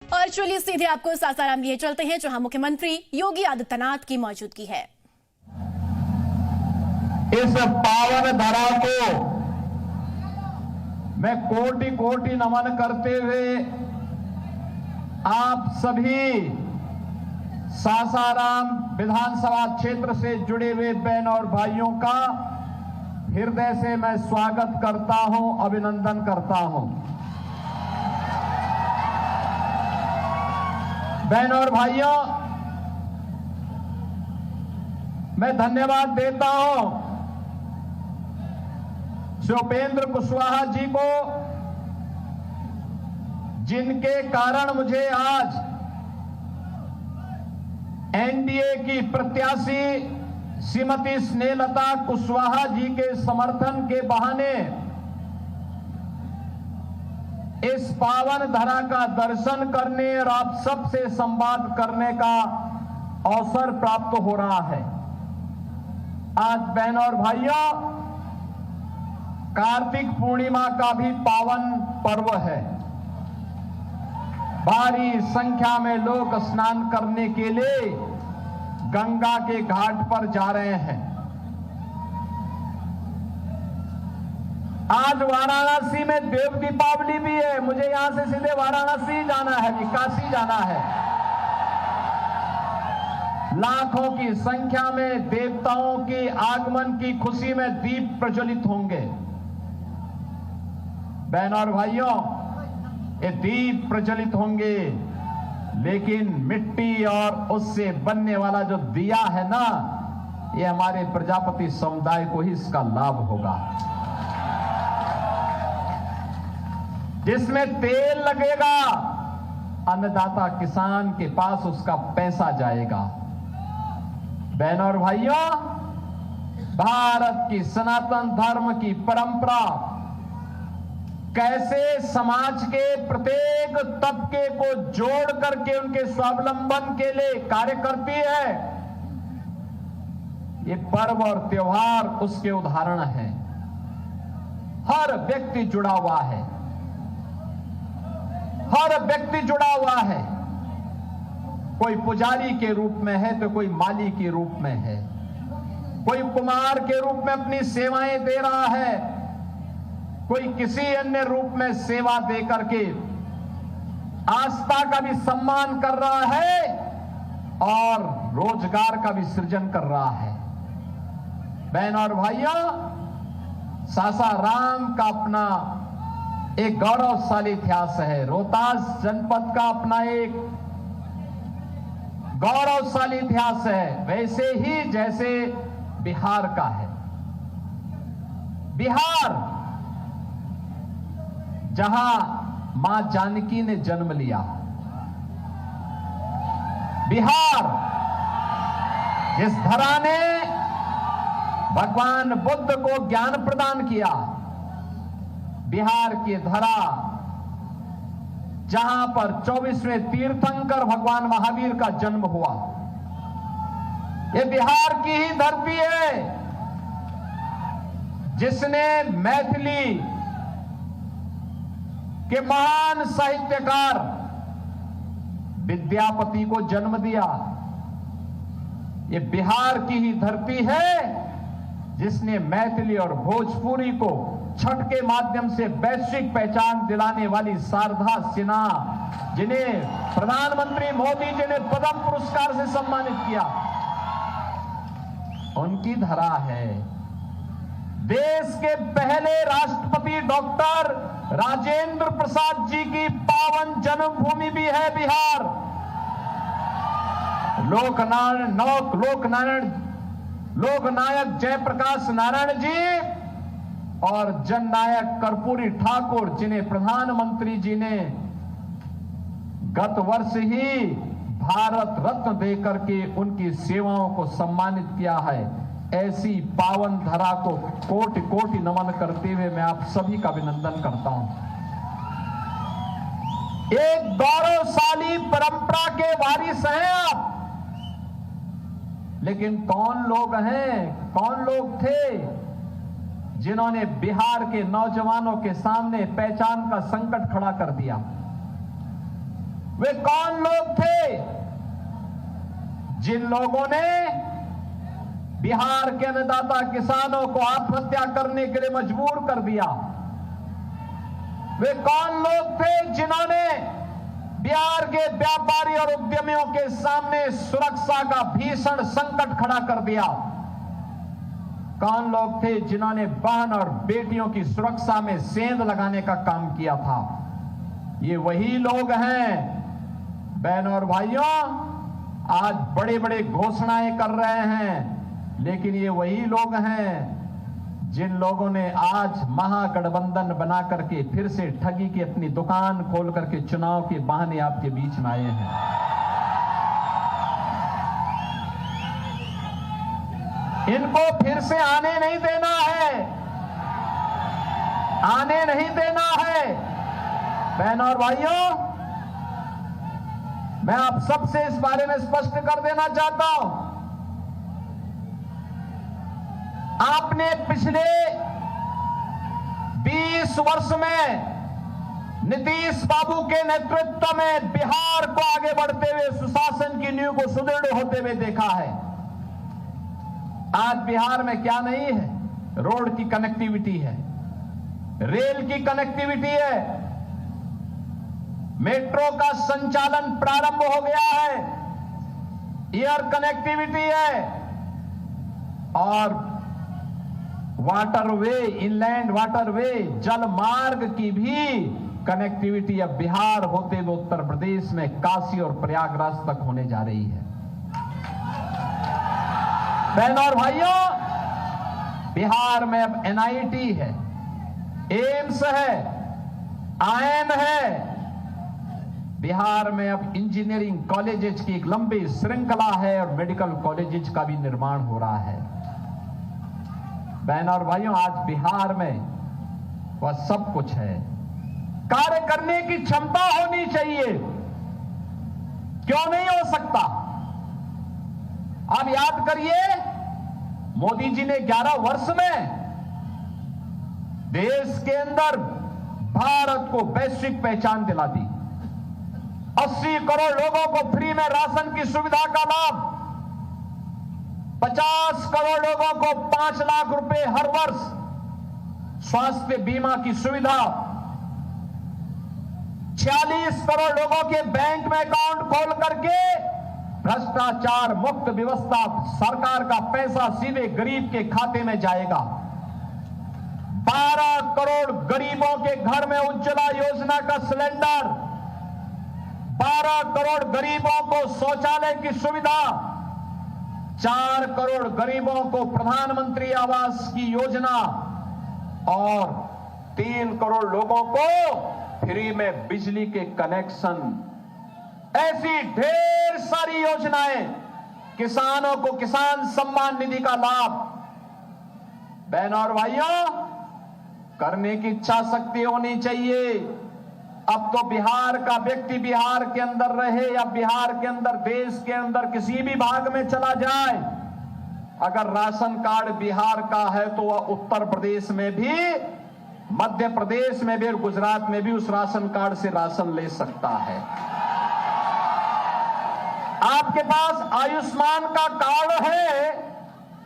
और चलिए सीधे आपको सासाराम लिए चलते हैं, जहां मुख्यमंत्री योगी आदित्यनाथ की मौजूदगी है। इस पावन धरा को मैं कोटि कोटि नमन करते हुए आप सभी सासाराम विधानसभा क्षेत्र से जुड़े हुए बहन और भाइयों का हृदय से मैं स्वागत करता हूं, अभिनंदन करता हूं। बहन और भाइयों, मैं धन्यवाद देता हूं श्री उपेंद्र कुशवाहा जी को, जिनके कारण मुझे आज एनडीए की प्रत्याशी श्रीमती स्नेहलता कुशवाहा जी के समर्थन के बहाने इस पावन धरा का दर्शन करने और आप सबसे संवाद करने का अवसर प्राप्त हो रहा है। आज बहन और भाइयों, कार्तिक पूर्णिमा का भी पावन पर्व है। भारी संख्या में लोग स्नान करने के लिए गंगा के घाट पर जा रहे हैं। आज वाराणसी में देव दीपावली भी है। मुझे यहां से सीधे वाराणसी जाना है, काशी जाना है। लाखों की संख्या में देवताओं की आगमन की खुशी में दीप प्रज्वलित होंगे। बहन और भाइयों, ये दीप प्रज्वलित होंगे, लेकिन मिट्टी और उससे बनने वाला जो दिया है ना, ये हमारे प्रजापति समुदाय को ही इसका लाभ होगा। जिसमें तेल लगेगा, अन्नदाता किसान के पास उसका पैसा जाएगा। बहनों और भाइयों, भारत की सनातन धर्म की परंपरा कैसे समाज के प्रत्येक तबके को जोड़ करके उनके स्वावलंबन के लिए कार्य करती है, ये पर्व और त्योहार उसके उदाहरण हैं। हर व्यक्ति जुड़ा हुआ है, हर व्यक्ति जुड़ा हुआ है। कोई पुजारी के रूप में है तो कोई माली के रूप में है, कोई कुमार के रूप में अपनी सेवाएं दे रहा है, कोई किसी अन्य रूप में सेवा दे करके आस्था का भी सम्मान कर रहा है और रोजगार का भी सृजन कर रहा है। बहन और भाइयों, सासाराम का अपना एक गौरवशाली इतिहास है। रोहतास जनपद का अपना एक गौरवशाली इतिहास है, वैसे ही जैसे बिहार का है। बिहार, जहां मां जानकी ने जन्म लिया, बिहार जिस धरा ने भगवान बुद्ध को ज्ञान प्रदान किया, बिहार की धरा जहां पर 24वें तीर्थंकर भगवान महावीर का जन्म हुआ, यह बिहार की ही धरती है जिसने मैथिली के महान साहित्यकार विद्यापति को जन्म दिया। यह बिहार की ही धरती है जिसने मैथिली और भोजपुरी को छठ के माध्यम से वैश्विक पहचान दिलाने वाली शारदा सिन्हा, जिन्हें प्रधानमंत्री मोदी जी ने पद्म पुरस्कार से सम्मानित किया, उनकी धरा है। देश के पहले राष्ट्रपति डॉक्टर राजेंद्र प्रसाद जी की पावन जन्मभूमि भी है बिहार। लोकनायक जयप्रकाश नारायण जी और जननायक कर्पूरी ठाकुर, जिन्हें प्रधानमंत्री जी ने गत वर्ष ही भारत रत्न देकर के उनकी सेवाओं को सम्मानित किया है, ऐसी पावन धरा को कोटि कोटि नमन करते हुए मैं आप सभी का अभिनंदन करता हूं। एक गौरवशाली परंपरा के वारिस हैं आप, लेकिन कौन लोग हैं, कौन लोग थे जिन्होंने बिहार के नौजवानों के सामने पहचान का संकट खड़ा कर दिया? वे कौन लोग थे जिन लोगों ने बिहार के अन्नदाता किसानों को आत्महत्या करने के लिए मजबूर कर दिया? वे कौन लोग थे जिन्होंने बिहार के व्यापारी और उद्यमियों के सामने सुरक्षा का भीषण संकट खड़ा कर दिया? कौन लोग थे जिन्होंने बहन और बेटियों की सुरक्षा में सेंध लगाने का काम किया था? ये वही लोग हैं बहनों और भाइयों, आज बड़े बड़े घोषणाएं कर रहे हैं, लेकिन ये वही लोग हैं जिन लोगों ने आज महागठबंधन बना करके फिर से ठगी की अपनी दुकान खोल करके चुनाव के बहाने आपके बीच में आए हैं। इनको फिर से आने नहीं देना है, आने नहीं देना है। बहनों और भाइयों, मैं आप सबसे इस बारे में स्पष्ट कर देना चाहता हूं, आपने पिछले 20 वर्ष में नीतीश बाबू के नेतृत्व में बिहार को आगे बढ़ते हुए सुशासन की नींव को सुदृढ़ होते हुए देखा है। आज बिहार में क्या नहीं है? रोड की कनेक्टिविटी है, रेल की कनेक्टिविटी है, मेट्रो का संचालन प्रारंभ हो गया है, एयर कनेक्टिविटी है और वाटरवे, इनलैंड वाटरवे, जल मार्ग की भी कनेक्टिविटी अब बिहार होते हुए उत्तर प्रदेश में काशी और प्रयागराज तक होने जा रही है। बहनों और भाइयों, बिहार में अब एनआईटी है, एम्स है, आईआईएम है। बिहार में अब इंजीनियरिंग कॉलेजेस की एक लंबी श्रृंखला है और मेडिकल कॉलेजेस का भी निर्माण हो रहा है। बहनों और भाइयों, आज बिहार में वह सब कुछ है। कार्य करने की क्षमता होनी चाहिए, क्यों नहीं हो सकता? आप याद करिए, मोदी जी ने 11 वर्ष में देश के अंदर भारत को वैश्विक पहचान दिला दी। 80 करोड़ लोगों को फ्री में राशन की सुविधा का लाभ, 50 करोड़ लोगों को 5 लाख रुपए हर वर्ष स्वास्थ्य बीमा की सुविधा, 46 करोड़ लोगों के बैंक में अकाउंट खोल करके भ्रष्टाचार मुक्त व्यवस्था, सरकार का पैसा सीधे गरीब के खाते में जाएगा। 12 करोड़ गरीबों के घर में उज्ज्वला योजना का सिलेंडर, 12 करोड़ गरीबों को शौचालय की सुविधा, 4 करोड़ गरीबों को प्रधानमंत्री आवास की योजना और 3 करोड़ लोगों को फ्री में बिजली के कनेक्शन। ऐसी ढेर सारी योजनाएं, किसानों को किसान सम्मान निधि का लाभ। बहनों और भाइयों, करने की इच्छा शक्ति होनी चाहिए। अब तो बिहार का व्यक्ति बिहार के अंदर रहे या बिहार के अंदर, देश के अंदर किसी भी भाग में चला जाए, अगर राशन कार्ड बिहार का है तो वह उत्तर प्रदेश में भी, मध्य प्रदेश में भी और गुजरात में भी उस राशन कार्ड से राशन ले सकता है। आपके पास आयुष्मान का कार्ड है,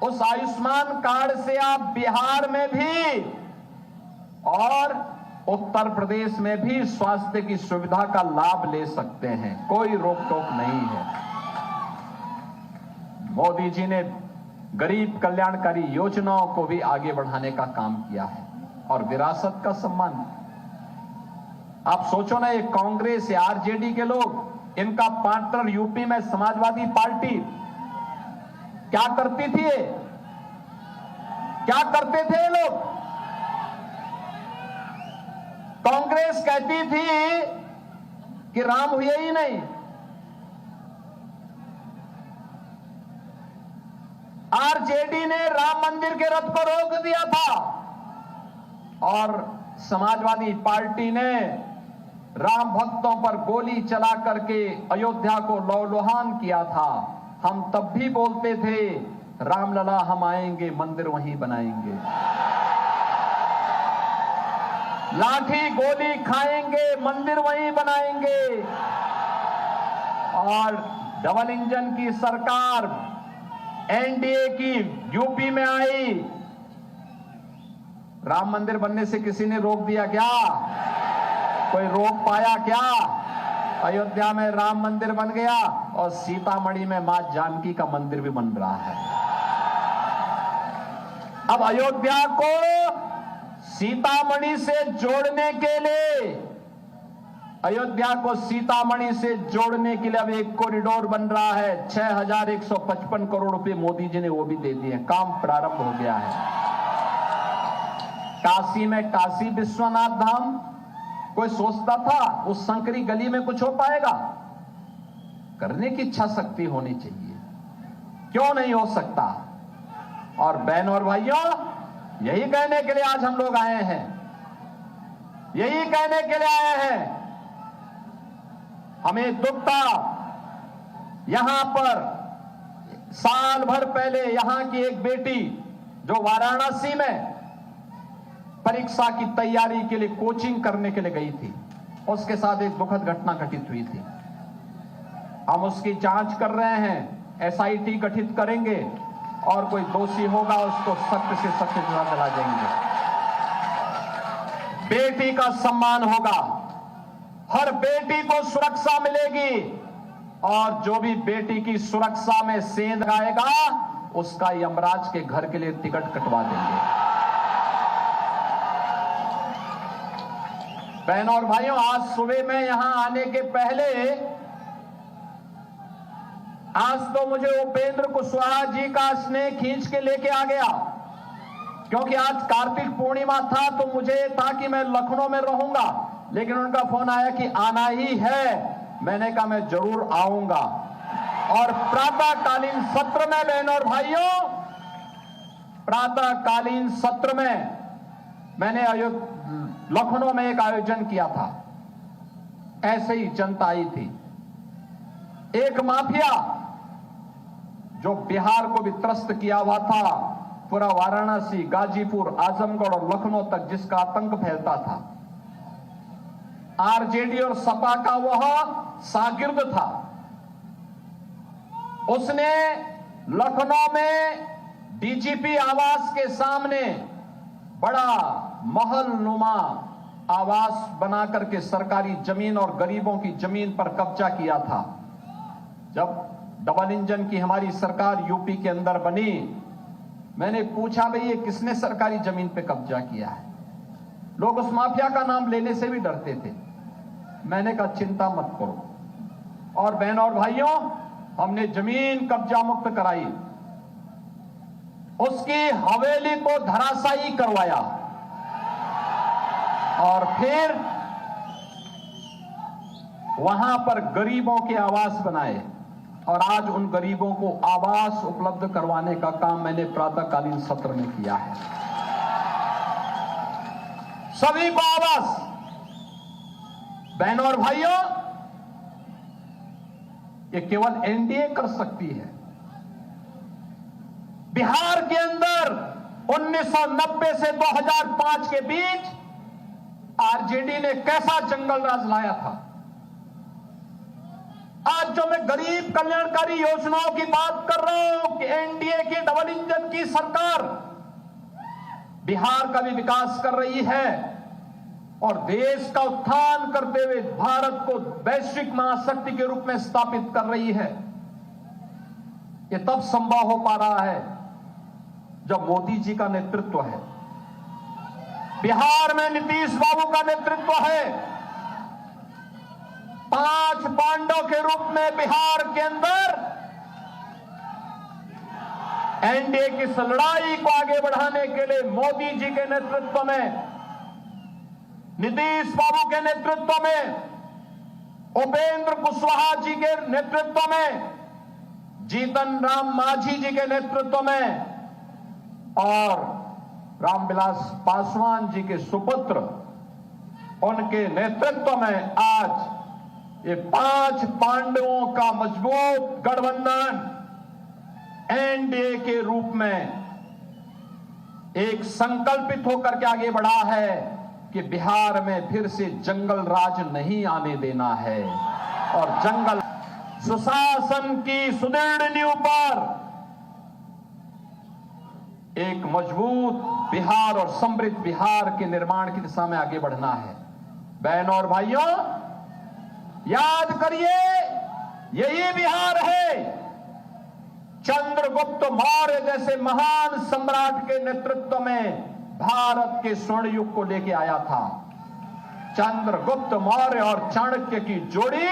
उस आयुष्मान कार्ड से आप बिहार में भी और उत्तर प्रदेश में भी स्वास्थ्य की सुविधा का लाभ ले सकते हैं, कोई रोक टोक नहीं है। मोदी जी ने गरीब कल्याणकारी योजनाओं को भी आगे बढ़ाने का काम किया है और विरासत का सम्मान। आप सोचो ना, ये कांग्रेस या आरजेडी के लोग, इनका पार्टनर यूपी में समाजवादी पार्टी क्या करती थी? क्या करते थे ये लोग? कांग्रेस कहती थी कि राम हुए ही नहीं, आरजेडी ने राम मंदिर के रथ को रोक दिया था और समाजवादी पार्टी ने राम भक्तों पर गोली चला करके अयोध्या को लौलुहान किया था। हम तब भी बोलते थे, रामलला हम आएंगे, मंदिर वहीं बनाएंगे, लाठी गोली खाएंगे, मंदिर वहीं बनाएंगे। और डबल इंजन की सरकार एनडीए की यूपी में आई। राम मंदिर बनने से किसी ने रोक दिया क्या? कोई रोक पाया क्या? अयोध्या में राम मंदिर बन गया और सीतामढ़ी में मां जानकी का मंदिर भी बन रहा है। अब अयोध्या को सीतामढ़ी से जोड़ने के लिए, अयोध्या को सीतामढ़ी से जोड़ने के लिए अब एक कॉरिडोर बन रहा है। 6155 करोड़ रुपए मोदी जी ने वो भी दे दिए। काम प्रारंभ हो गया है। काशी में काशी विश्वनाथ धाम, कोई सोचता था उस संकरी गली में कुछ हो पाएगा? करने की इच्छा शक्ति होनी चाहिए, क्यों नहीं हो सकता? और बहन और भाइयों, यही कहने के लिए आज हम लोग आए हैं, यही कहने के लिए आए हैं। हमें दुख था, यहां पर साल भर पहले यहां की एक बेटी जो वाराणसी में परीक्षा की तैयारी के लिए कोचिंग करने के लिए गई थी, उसके साथ एक दुखद घटना घटित हुई थी। हम उसकी जांच कर रहे हैं, एसआईटी गठित करेंगे और कोई दोषी होगा उसको सख्त से सख्त सजा दिला देंगे। बेटी का सम्मान होगा, हर बेटी को सुरक्षा मिलेगी और जो भी बेटी की सुरक्षा में सेंध आएगा उसका यमराज के घर के लिए टिकट कटवा देंगे। बहनों और भाइयों, आज सुबह में यहां आने के पहले आज तो मुझे उपेंद्र कुशवाहा जी का स्नेह खींच के लेके आ गया, क्योंकि आज कार्तिक पूर्णिमा था तो मुझे था कि मैं लखनऊ में रहूंगा, लेकिन उनका फोन आया कि आना ही है। मैंने कहा मैं जरूर आऊंगा। और प्रातःकालीन सत्र में बहनों और भाइयों, प्रातःकालीन सत्र में मैंने लखनऊ में एक आयोजन किया था। ऐसे ही जनता आई थी। एक माफिया जो बिहार को भी त्रस्त किया हुआ था, पूरा वाराणसी, गाजीपुर, आजमगढ़ और लखनऊ तक जिसका आतंक फैलता था, आरजेडी और सपा का वह शागिर्द था। उसने लखनऊ में डीजीपी आवास के सामने बड़ा महल नुमा आवास बना करके सरकारी जमीन और गरीबों की जमीन पर कब्जा किया था। जब डबल इंजन की हमारी सरकार यूपी के अंदर बनी, मैंने पूछा भाई ये किसने सरकारी जमीन पे कब्जा किया है? लोग उस माफिया का नाम लेने से भी डरते थे। मैंने कहा चिंता मत करो। और बहनों और भाइयों, हमने जमीन कब्जा मुक्त कराई, उसकी हवेली को धराशायी करवाया और फिर वहां पर गरीबों के आवास बनाए और आज उन गरीबों को आवास उपलब्ध करवाने का काम मैंने प्रातःकालीन सत्र में किया है। सभी को आवास। बहनों और भाइयों, ये केवल एनडीए कर सकती है। बिहार के अंदर 1990 से 2005 के बीच आरजेडी ने कैसा जंगल राज लाया था। आज जो मैं गरीब कल्याणकारी योजनाओं की बात कर रहा हूं कि एनडीए की डबल इंजन की सरकार बिहार का भी विकास कर रही है और देश का उत्थान करते हुए भारत को वैश्विक महाशक्ति के रूप में स्थापित कर रही है। ये तब संभव हो पा रहा है जब मोदी जी का नेतृत्व है, बिहार में नीतीश बाबू का नेतृत्व है। 5 पांडव के रूप में बिहार के अंदर एनडीए की इस लड़ाई को आगे बढ़ाने के लिए मोदी जी के नेतृत्व में, नीतीश बाबू के नेतृत्व में, उपेंद्र कुशवाहा जी के नेतृत्व में, जीतन राम मांझी जी के नेतृत्व में और रामविलास पासवान जी के सुपुत्र उनके नेतृत्व में आज ये 5 पांडवों का मजबूत गठबंधन एनडीए के रूप में एक संकल्पित होकर के आगे बढ़ा है कि बिहार में फिर से जंगल राज नहीं आने देना है। और जंगल सुशासन की सुदृढ़ नींव पर एक मजबूत बिहार और समृद्ध बिहार के निर्माण की दिशा में आगे बढ़ना है। बहनों और भाइयों, याद करिए, यही बिहार है चंद्रगुप्त मौर्य जैसे महान सम्राट के नेतृत्व में भारत के स्वर्ण युग को लेके आया था। चंद्रगुप्त मौर्य और चाणक्य की जोड़ी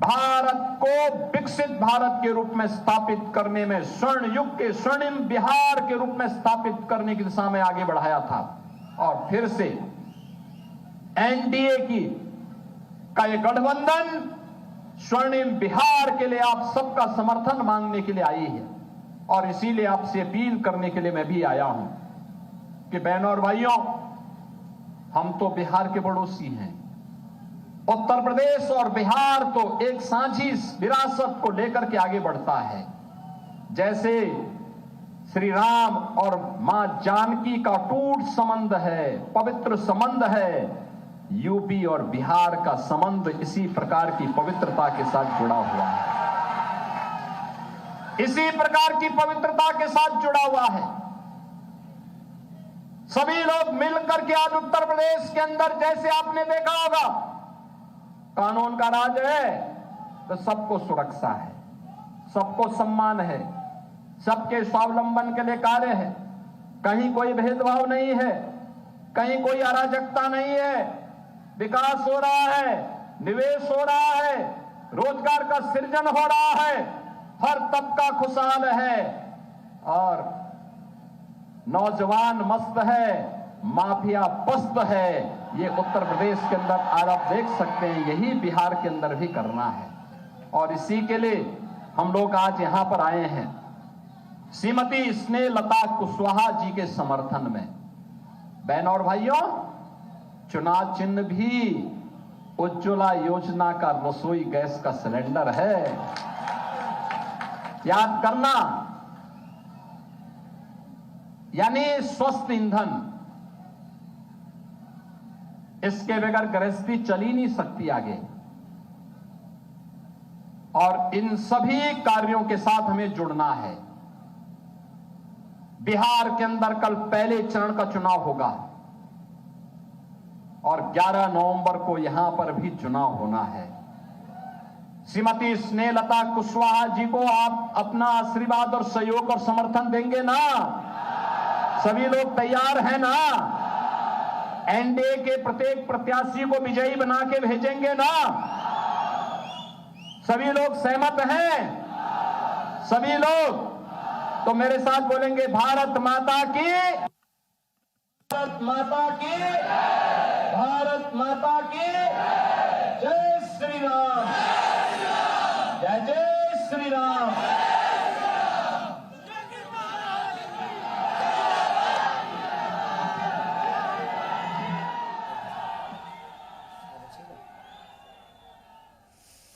भारत को विकसित भारत के रूप में स्थापित करने में, स्वर्ण युग के स्वर्णिम बिहार के रूप में स्थापित करने की दिशा में आगे बढ़ाया था। और फिर से एनडीए का ये गठबंधन स्वर्णिम बिहार के लिए आप सबका समर्थन मांगने के लिए आई है। और इसीलिए आपसे अपील करने के लिए मैं भी आया हूं कि बहनों और भाइयों, हम तो बिहार के पड़ोसी हैं। उत्तर प्रदेश और बिहार तो एक साझी विरासत को लेकर के आगे बढ़ता है। जैसे श्री राम और मां जानकी का अटूट संबंध है, पवित्र संबंध है, यूपी और बिहार का संबंध इसी प्रकार की पवित्रता के साथ जुड़ा हुआ है। इसी प्रकार की पवित्रता के साथ जुड़ा हुआ है। सभी लोग मिलकर के आज उत्तर प्रदेश के अंदर, जैसे आपने देखा होगा, कानून का राज है तो सबको सुरक्षा है, सबको सम्मान है, सबके स्वावलंबन के लिए कार्य है। कहीं कोई भेदभाव नहीं है, कहीं कोई अराजकता नहीं है। विकास हो रहा है, निवेश हो रहा है, रोजगार का सृजन हो रहा है, हर तबका खुशहाल है और नौजवान मस्त है, माफिया पस्त है। ये उत्तर प्रदेश के अंदर आज आप देख सकते हैं, यही बिहार के अंदर भी करना है। और इसी के लिए हम लोग आज यहां पर आए हैं, श्रीमती स्नेहलता कुशवाहा जी के समर्थन में। बहनों और भाइयों, चुनाव चिन्ह भी उज्ज्वला योजना का रसोई गैस का सिलेंडर है। याद करना, यानी स्वस्थ ईंधन, इसके बगैर गृहस्थी चल ही नहीं सकती आगे। और इन सभी कार्यों के साथ हमें जुड़ना है। बिहार के अंदर कल पहले चरण का चुनाव होगा और 11 नवंबर को यहां पर भी चुनाव होना है। श्रीमती स्नेहलता कुशवाहा जी को आप अपना आशीर्वाद और सहयोग और समर्थन देंगे ना? सभी लोग तैयार हैं ना? एनडीए के प्रत्येक प्रत्याशी को विजयी बना के भेजेंगे ना? सभी लोग सहमत हैं? सभी लोग तो मेरे साथ बोलेंगे, भारत माता की, भारत माता की, भारत माता की जय श्री राम।